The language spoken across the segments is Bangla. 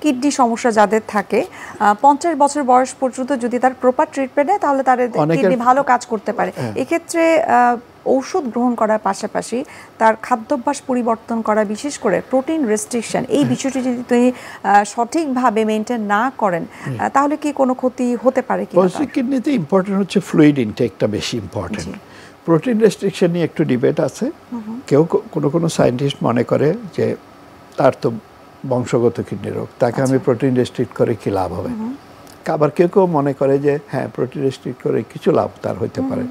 কিডনি সমস্যা যাদের থাকে 50 বছর বয়স পর্যন্ত যদি তার প্রপার ট্রিটমেন্ট নেয় তাহলে তার কিডনি ভালো কাজ করতে পারে। এক্ষেত্রে ঔষধ গ্রহণ করার পাশাপাশি তার খাদ্যাভ্যাস পরিবর্তন করা, বিশেষ করে প্রোটিন রেস্ট্রিকশন, এই বিষয়টি যদি তিনি সঠিকভাবে মেনটেন না করেন তাহলে কি কোনো ক্ষতি হতে পারে কি? পলিসিস্টিক কিডনিতে ইম্পর্টেন্ট হচ্ছে ফ্লুইড ইনটেকটা বেশি ইম্পর্টেন্ট। প্রোটিন রেস্ট্রিকশন নিয়ে একটু ডিবেট আছে। কেউ কোনো সায়েন্টিস্ট মনে করে যে তার তো বংশগত কিডনি রোগ, তাকে আমি প্রোটিন রেস্ট্রিক্ট করে কি লাভ হবে। আবার কেউ কেউ মনে করে যে হ্যাঁ, প্রোটিন রেস্ট্রিক্ট করে কিছু লাভ তার হইতে পারে,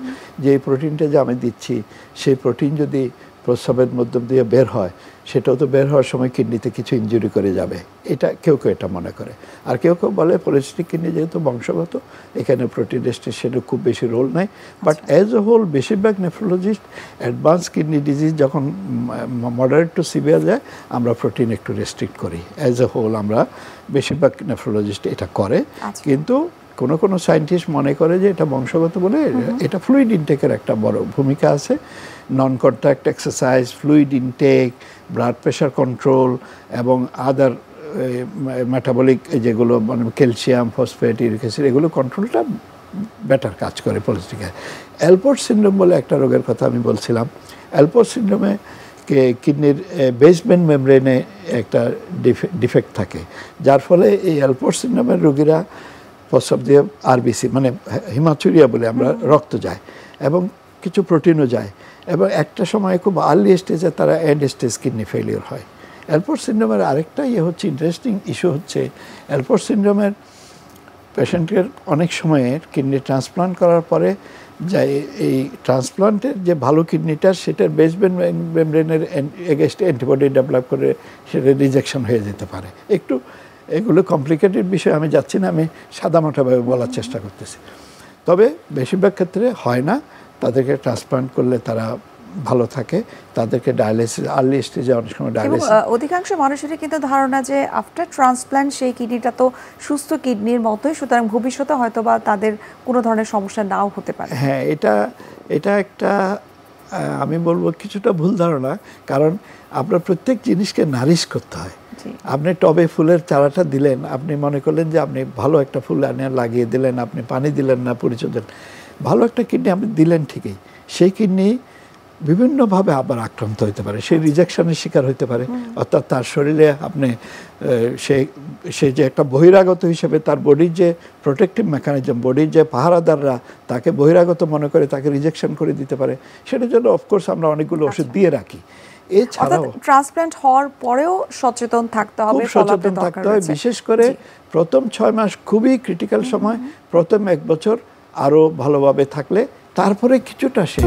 যে এই প্রোটিনটা যে আমি দিচ্ছি সেই প্রোটিন যদি প্রস্রাবের মধ্য দিয়ে বের হয় সেটাও তো বের হওয়ার সময় কিডনিতে কিছু ইনজুরি করে যাবে, এটা কেউ কেউ এটা মনে করে। আর কেউ কেউ বলে পলিসিস্টিক কিডনি যেহেতু বংশগত, এখানে প্রোটিন রেস্ট্রিকশনের খুব বেশি রোল নাই। বাট অ্যাজ এ হোল বেশিরভাগ নেফ্রোলজিস্ট অ্যাডভান্স কিডনি ডিজিজ যখন মডারেট টু সিভিয়ার যায় আমরা প্রোটিন একটু রেস্ট্রিক্ট করি। অ্যাজ এ হোল আমরা বেশিরভাগ নেফ্রোলজিস্ট এটা করে। কিন্তু কোনো সায়েন্টিস্ট মনে করে যে এটা বংশগত বলে এটা ফ্লুইড ইনটেকের একটা বড় ভূমিকা আছে। Non contact exercise, fluid intake, blood pressure control এবং আদার মেটাবলিক যেগুলো মানে ক্যালসিয়াম, ফসফেট, ইউরিক অ্যাসিড, এগুলো কন্ট্রোলটা বেটার কাজ করে পলিসিস্টিক। অ্যালপোর্ট সিনড্রোম বলে একটা রোগের কথা আমি বলছিলাম। অ্যালপোর্ট সিনড্রোমে কিডনির বেসমেন্ট মেমব্রেনে একটা ডিফেক্ট থাকে, যার ফলে এই অ্যালপোর্ট সিনড্রোমের রোগীরা প্রস্রাব দিয়ে আরবিসি মানে হিমাচুরিয়া বলে আমরা রক্ত যায় এবং কিছু প্রোটিনও যায়, এবং একটা সময় খুব আর্লি স্টেজে তারা এন্ড স্টেজ কিডনি ফেলিওর হয়। অ্যালপোর্ট সিনড্রোমের আরেকটা হচ্ছে ইন্টারেস্টিং ইস্যু হচ্ছে অ্যালপোর্ট সিনড্রোমের পেশেন্টের অনেক সময়ের কিডনি ট্রান্সপ্লান্ট করার পরে যে এই ট্রান্সপ্লান্টের যে ভালো কিডনিটা সেটার বেসমেন্ট মেমব্রেনের এগেইনস্টে অ্যান্টিবডি ডেভেলপ করে সেটা রিজেকশন হয়ে যেতে পারে। একটু এগুলো কমপ্লিকেটেড বিষয়, আমি যাচ্ছি না, আমি সাদামাটাভাবে বলার চেষ্টা করতেছি। তবে বেশিরভাগ ক্ষেত্রে হয় না, তাদেরকে ট্রান্সপ্লান্ট করলে তারা ভালো থাকে, তাদেরকে ডায়ালিসিস আর্লি স্টেজে অনেক সময় ডায়ালিসিস। অধিকাংশ মানুষেরই কিন্তু ধারণা যে আফটার ট্রান্সপ্লান্ট সেই কিডনিটা তো সুস্থ কিডনির মতোই, সুতরাং ভবিষ্যতে হয়তো বা তাদের কোনো ধরনের সমস্যা নাও হতে পারে। হ্যাঁ, এটা একটা আমি বলবো কিছুটা ভুল ধারণা, কারণ আপনার প্রত্যেক জিনিসকে নারিশ করতে হয়। আপনি টবে ফুলের চারাটা দিলেন, আপনি মনে করলেন যে আপনি ভালো একটা ফুল আনে লাগিয়ে দিলেন, আপনি পানি দিলেন না, পরিচর্যা, ভালো একটা কিডনি আপনি দিলেন ঠিকই, সেই কিডনি বিভিন্নভাবে আবার আক্রান্ত হতে পারে, সেই রিজেকশনের শিকার হতে পারে। অর্থাৎ তার শরীরে আপনি সে যে একটা বহিরাগত হিসেবে তার বডির যে প্রোটেক্টিভ মেকানিজম, বডির যে পাহারাদাররা তাকে বহিরাগত মনে করে তাকে রিজেকশন করে দিতে পারে। সেটার জন্য অফকোর্স আমরা অনেকগুলো ওষুধ দিয়ে রাখি। এছাড়াও ট্রান্সপ্লান্ট হওয়ার পরেও সচেতন থাকতে হবে, সচেতন থাকতে হয়। বিশেষ করে প্রথম 6 মাস খুবই ক্রিটিক্যাল সময়, প্রথম 1 বছর আরও ভালোভাবে থাকলে তারপরে কিছুটা সে